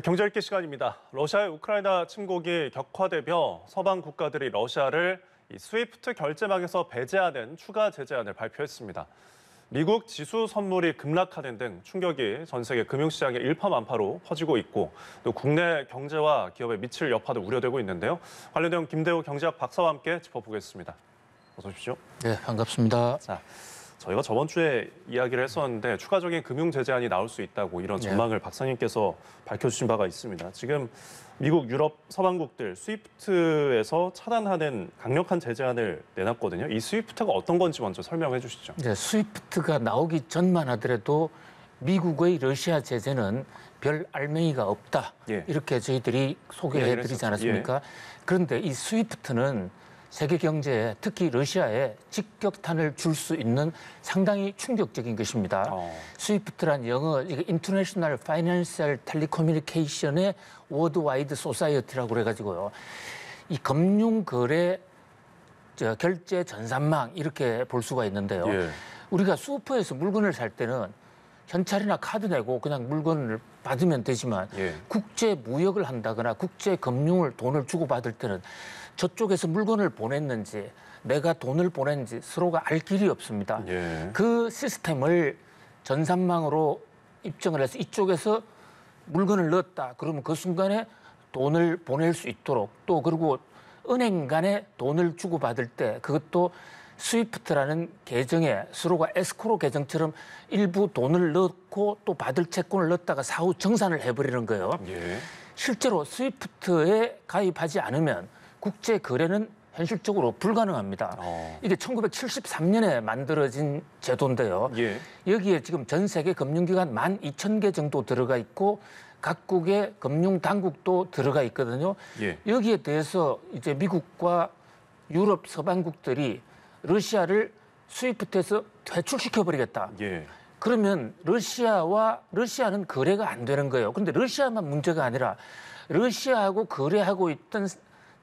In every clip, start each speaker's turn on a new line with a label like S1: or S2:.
S1: 경제 읽기 시간입니다. 러시아의 우크라이나 침공이 격화되며 서방 국가들이 러시아를 스위프트 결제망에서 배제하는 추가 제재안을 발표했습니다. 미국 지수 선물이 급락하는 등 충격이 전 세계 금융시장의 일파만파로 퍼지고 있고 또 국내 경제와 기업에 미칠 여파도 우려되고 있는데요. 관련 내용 김대우 경제학 박사와 함께 짚어보겠습니다. 어서 오십시오.
S2: 네, 반갑습니다.
S1: 자, 저희가 저번 주에 이야기를 했었는데 추가적인 금융 제재안이 나올 수 있다고 이런 전망을 박사님께서 밝혀주신 바가 있습니다. 지금 미국, 유럽, 서방국들 스위프트에서 차단하는 강력한 제재안을 내놨거든요. 이 스위프트가 어떤 건지 먼저 설명해 주시죠.
S2: 네, 스위프트가 나오기 전만 하더라도 미국의 러시아 제재는 별 알맹이가 없다. 이렇게 저희들이 소개해드리지 않았습니까? 그런데 이 스위프트는 세계 경제에 특히 러시아에 직격탄을 줄 수 있는 상당히 충격적인 것입니다. 스위프트란 영어 International Financial Telecommunication의 Worldwide Society라고 그래가지고요. 이 금융거래 결제 전산망 이렇게 볼 수가 있는데요. 우리가 슈퍼에서 물건을 살 때는 현찰이나 카드 내고 그냥 물건을 받으면 되지만 국제 무역을 한다거나 국제 금융을 돈을 주고받을 때는 저쪽에서 물건을 보냈는지 내가 돈을 보냈는지 서로가 알 길이 없습니다. 그 시스템을 전산망으로 입증을 해서 이쪽에서 물건을 넣었다. 그러면 그 순간에 돈을 보낼 수 있도록 또 그리고 은행 간에 돈을 주고받을 때 그것도 스위프트라는 계정에 서로가 에스코로 계정처럼 일부 돈을 넣고 또 받을 채권을 넣었다가 사후 정산을 해버리는 거예요. 실제로 스위프트에 가입하지 않으면 국제 거래는 현실적으로 불가능합니다. 이게 1973년에 만들어진 제도인데요. 여기에 지금 전 세계 금융기관 12,000개 정도 들어가 있고 각국의 금융 당국도 들어가 있거든요. 여기에 대해서 이제 미국과 유럽 서방국들이 러시아를 스위프트에서 퇴출시켜버리겠다. 그러면 러시아는 거래가 안 되는 거예요. 그런데 러시아만 문제가 아니라 러시아하고 거래하고 있던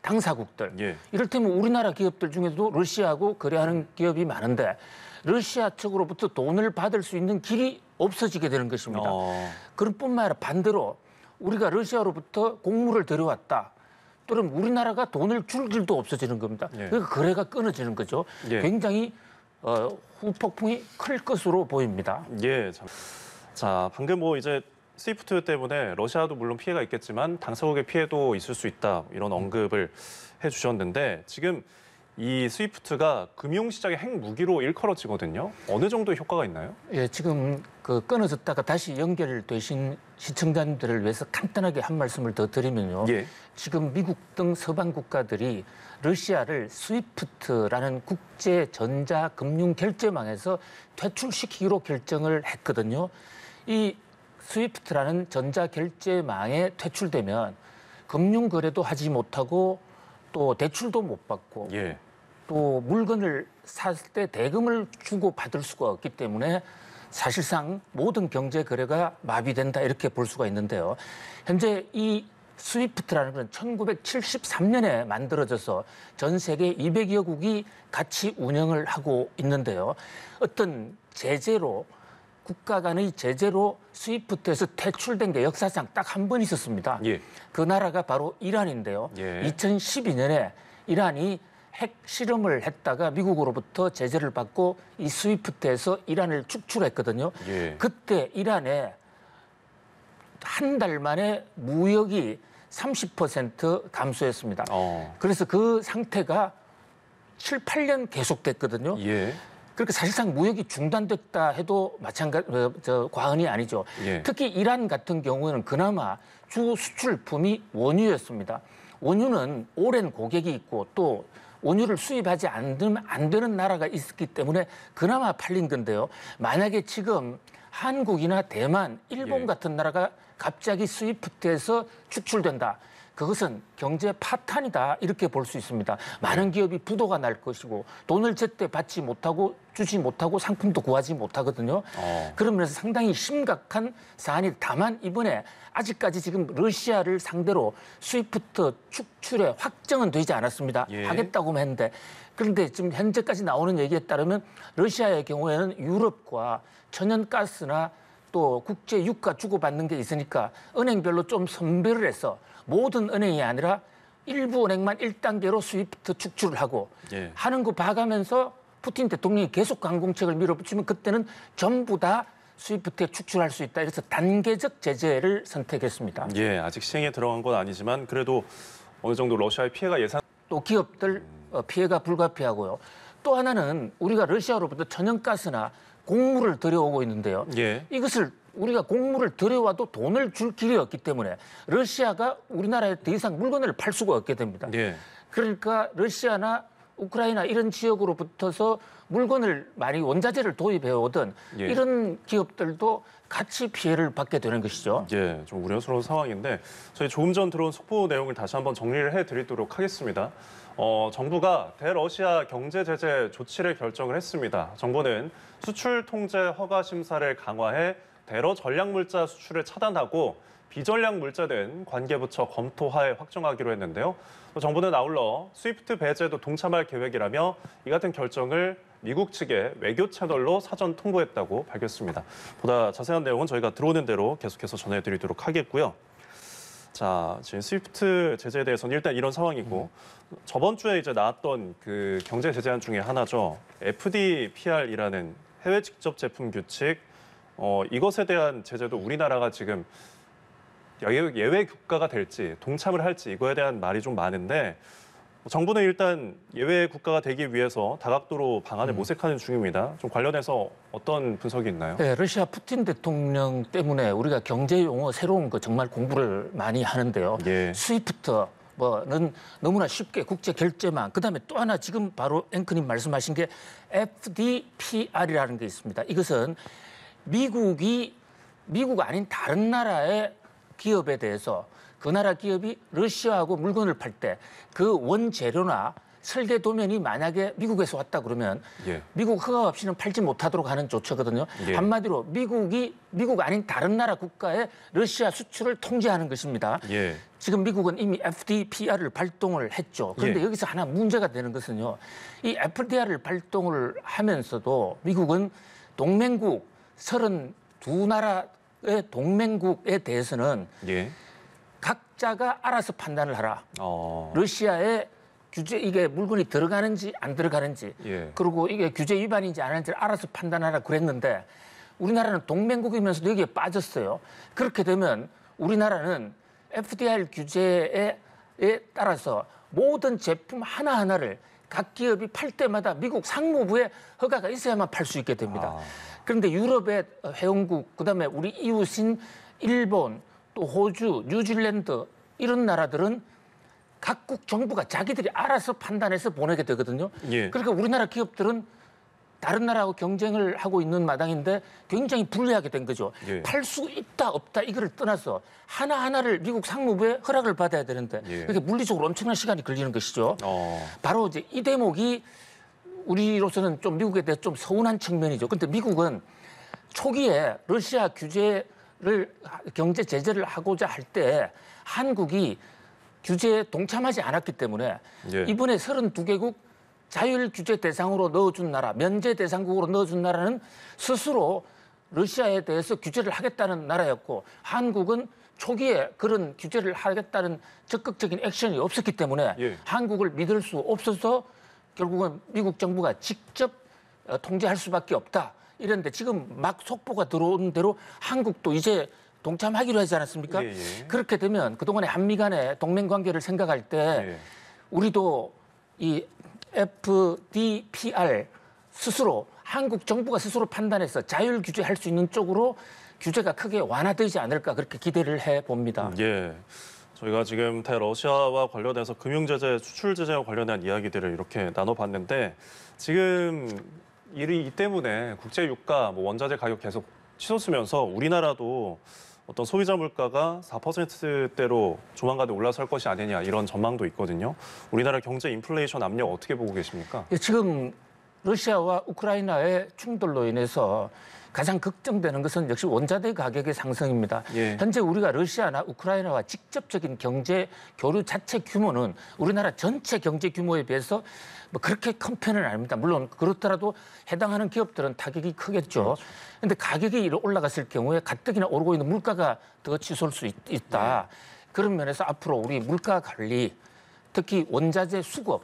S2: 당사국들, 이를테면 우리나라 기업들 중에도 러시아하고 거래하는 기업이 많은데 러시아 측으로부터 돈을 받을 수 있는 길이 없어지게 되는 것입니다. 그런 뿐만 아니라 반대로 우리가 러시아로부터 곡물을 들여왔다. 그럼 우리나라가 돈을 줄 길도 없어지는 겁니다. 그러니까 거래가 끊어지는 거죠. 굉장히 후폭풍이 클 것으로 보입니다.
S1: 자, 방금 이제 스위프트 때문에 러시아도 물론 피해가 있겠지만 당사국의 피해도 있을 수 있다 이런 언급을 해주셨는데 지금 이 스위프트가 금융시장의 핵무기로 일컬어지거든요. 어느 정도 효과가 있나요?
S2: 지금 끊어졌다가 다시 연결되신 시청자님들을 위해서 간단하게 한 말씀을 더 드리면요. 지금 미국 등 서방 국가들이 러시아를 스위프트라는 국제 전자 금융 결제망에서 퇴출시키기로 결정을 했거든요. 이 스위프트라는 전자 결제망에 퇴출되면 금융 거래도 하지 못하고 또 대출도 못 받고 또 물건을 샀을 때 대금을 주고 받을 수가 없기 때문에 사실상 모든 경제 거래가 마비된다 이렇게 볼 수가 있는데요. 현재 이 스위프트라는 건 1973년에 만들어져서 전 세계 200여국이 같이 운영을 하고 있는데요. 어떤 제재로 국가 간의 제재로 스위프트에서 퇴출된 게 역사상 딱 한 번 있었습니다. 그 나라가 바로 이란인데요. 2012년에 이란이 핵 실험을 했다가 미국으로부터 제재를 받고 이 스위프트에서 이란을 축출했거든요. 그때 이란에 한 달 만에 무역이 30% 감소했습니다. 그래서 그 상태가 7, 8년 계속됐거든요. 그렇게 사실상 무역이 중단됐다 해도 과언이 아니죠. 특히 이란 같은 경우에는 그나마 주 수출품이 원유였습니다. 원유는 오랜 고객이 있고 또 원유를 수입하지 않으면 안 되는 나라가 있었기 때문에 그나마 팔린 건데요. 만약에 지금 한국이나 대만, 일본 같은 나라가 갑자기 스위프트에서 축출된다. 그것은 경제 파탄이다 이렇게 볼 수 있습니다. 많은 기업이 부도가 날 것이고 돈을 제때 받지 못하고 주지 못하고 상품도 구하지 못하거든요. 그러면서 상당히 심각한 사안이 다만 이번에 아직까지 지금 러시아를 상대로 스위프트 축출의 확정은 되지 않았습니다. 하겠다고만 했는데 그런데 지금 현재까지 나오는 얘기에 따르면 러시아의 경우에는 유럽과 천연가스나 또 국제 유가 주고받는 게 있으니까 은행별로 좀 선별을 해서 모든 은행이 아니라 일부 은행만 1단계로 스위프트 축출을 하고
S1: 예.
S2: 하는 거 봐가면서 푸틴 대통령이 계속 강공책을 밀어붙이면 그때는 전부 다 스위프트에 축출할 수 있다. 그래서 단계적 제재를 선택했습니다.
S1: 예, 아직 시행에 들어간 건 아니지만 그래도 어느 정도 러시아의 피해가 예상.
S2: 또 기업들 피해가 불가피하고요. 또 하나는 우리가 러시아로부터 천연가스나 곡물을 들여오고 있는데요.
S1: 예.
S2: 이것을 우리가 곡물을 들여와도 돈을 줄 길이 없기 때문에 러시아가 우리나라에 더 이상 물건을 팔 수가 없게 됩니다.
S1: 예.
S2: 그러니까 러시아나 우크라이나 이런 지역으로 붙어서 물건을 많이 원자재를 도입해 오던
S1: 예.
S2: 이런 기업들도 같이 피해를 받게 되는 것이죠.
S1: 예, 좀 우려스러운 상황인데 저희 조금 전 들어온 속보 내용을 다시 한번 정리를 해드리도록 하겠습니다. 정부가 대러시아 경제 제재 조치를 결정을 했습니다. 정부는 수출 통제 허가 심사를 강화해 대러 전략물자 수출을 차단하고 비전략 물자는 관계부처 검토하에 확정하기로 했는데요. 또 정부는 아울러 스위프트 배제도 동참할 계획이라며 이 같은 결정을 미국 측에 외교 채널로 사전 통보했다고 밝혔습니다. 보다 자세한 내용은 저희가 들어오는 대로 계속해서 전해드리도록 하겠고요. 자, 지금 스위프트 제재에 대해서는 일단 이런 상황이고 저번 주에 이제 나왔던 그 경제 제재안 중에 하나죠. FDPR이라는 해외 직접 제품 규칙. 이것에 대한 제재도 우리나라가 지금 예외 국가가 될지 동참을 할지 이거에 대한 말이 좀 많은데 정부는 일단 예외 국가가 되기 위해서 다각도로 방안을 모색하는 중입니다. 좀 관련해서 어떤 분석이 있나요?
S2: 네, 러시아 푸틴 대통령 때문에 우리가 경제 용어 새로운 거 정말 공부를 많이 하는데요.
S1: 예.
S2: 스위프트 뭐는 너무나 쉽게 국제 결제망. 그다음에 또 하나 지금 바로 앵커님 말씀하신 게 FDPR이라는 게 있습니다. 이것은 미국 아닌 다른 나라의 기업에 대해서 그 나라 기업이 러시아하고 물건을 팔 때 그 원재료나 설계 도면이 만약에 미국에서 왔다 그러면
S1: 예.
S2: 미국 허가 없이는 팔지 못하도록 하는 조처거든요.
S1: 예.
S2: 한마디로 미국 아닌 다른 나라 국가에 러시아 수출을 통제하는 것입니다.
S1: 예.
S2: 지금 미국은 이미 FDPR을 발동을 했죠. 그런데
S1: 예.
S2: 여기서 하나 문제가 되는 것은요. 이 FDR을 발동을 하면서도 미국은 동맹국 32나라의 동맹국에 대해서는
S1: 예.
S2: 각자가 알아서 판단을 하라.
S1: 어.
S2: 러시아의 규제 이게 물건이 들어가는지 안 들어가는지
S1: 예.
S2: 그리고 이게 규제 위반인지 안 하는지를 알아서 판단하라 그랬는데 우리나라는 동맹국이면서도 여기에 빠졌어요. 그렇게 되면 우리나라는 FDR 규제에 따라서 모든 제품 하나하나를 각 기업이 팔 때마다 미국 상무부에 허가가 있어야만 팔 수 있게 됩니다. 그런데 유럽의 회원국, 그다음에 우리 이웃인 일본, 또 호주, 뉴질랜드 이런 나라들은 각국 정부가 자기들이 알아서 판단해서 보내게 되거든요.
S1: 예.
S2: 그러니까 우리나라 기업들은 다른 나라하고 경쟁을 하고 있는 마당인데 굉장히 불리하게 된 거죠.
S1: 예.
S2: 팔 수 있다 없다 이거를 떠나서 하나하나를 미국 상무부에 허락을 받아야 되는데
S1: 예.
S2: 그게 물리적으로 엄청난 시간이 걸리는 것이죠. 바로 이제 이 대목이 우리로서는 좀 미국에 대해 좀 서운한 측면이죠. 그런데 미국은 초기에 러시아 규제를 경제 제재를 하고자 할 때 한국이 규제에 동참하지 않았기 때문에
S1: 예.
S2: 이번에 32개국 자율 규제 대상으로 넣어준 나라, 면제 대상국으로 넣어준 나라는 스스로 러시아에 대해서 규제를 하겠다는 나라였고 한국은 초기에 그런 규제를 하겠다는 적극적인 액션이 없었기 때문에
S1: 예.
S2: 한국을 믿을 수 없어서 결국은 미국 정부가 직접 통제할 수밖에 없다. 이런데 지금 막 속보가 들어온 대로 한국도 이제 동참하기로 하지 않았습니까?
S1: 예, 예.
S2: 그렇게 되면 그동안의 한미 간의 동맹 관계를 생각할 때
S1: 예.
S2: 우리도 이 FDPR 스스로 한국 정부가 스스로 판단해서 자율 규제할 수 있는 쪽으로 규제가 크게 완화되지 않을까 그렇게 기대를 해봅니다.
S1: 예. 저희가 지금 대러시아와 관련해서 금융제재, 수출제재와 관련한 이야기들을 이렇게 나눠봤는데 지금 이 때문에 국제유가, 원자재 가격 계속 치솟으면서 우리나라도 어떤 소비자 물가가 4%대로 조만간에 올라설 것이 아니냐 이런 전망도 있거든요. 우리나라 경제 인플레이션 압력 어떻게 보고 계십니까?
S2: 지금 러시아와 우크라이나의 충돌로 인해서 가장 걱정되는 것은 역시 원자재 가격의 상승입니다.
S1: 예.
S2: 현재 우리가 러시아나 우크라이나와 직접적인 경제 교류 자체 규모는 우리나라 전체 경제 규모에 비해서 뭐 그렇게 큰 편은 아닙니다. 물론 그렇더라도 해당하는 기업들은 타격이 크겠죠. 그런데 가격이 올라갔을 경우에 가뜩이나 오르고 있는 물가가 더 치솟을 수 있다. 그런 면에서 앞으로 우리 물가 관리, 특히 원자재 수급,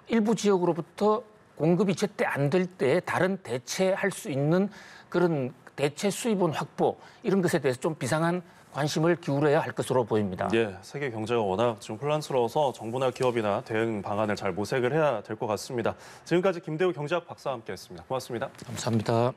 S2: 일부 지역으로부터 공급이 제때 안 될 때 다른 대체할 수 있는 그런 대체 수입원 확보 이런 것에 대해서 좀 비상한 관심을 기울여야 할 것으로 보입니다.
S1: 예, 세계 경제가 워낙 지금 혼란스러워서 정부나 기업이나 대응 방안을 잘 모색을 해야 될 것 같습니다. 지금까지 김대우 경제학 박사와 함께했습니다. 고맙습니다.
S2: 감사합니다.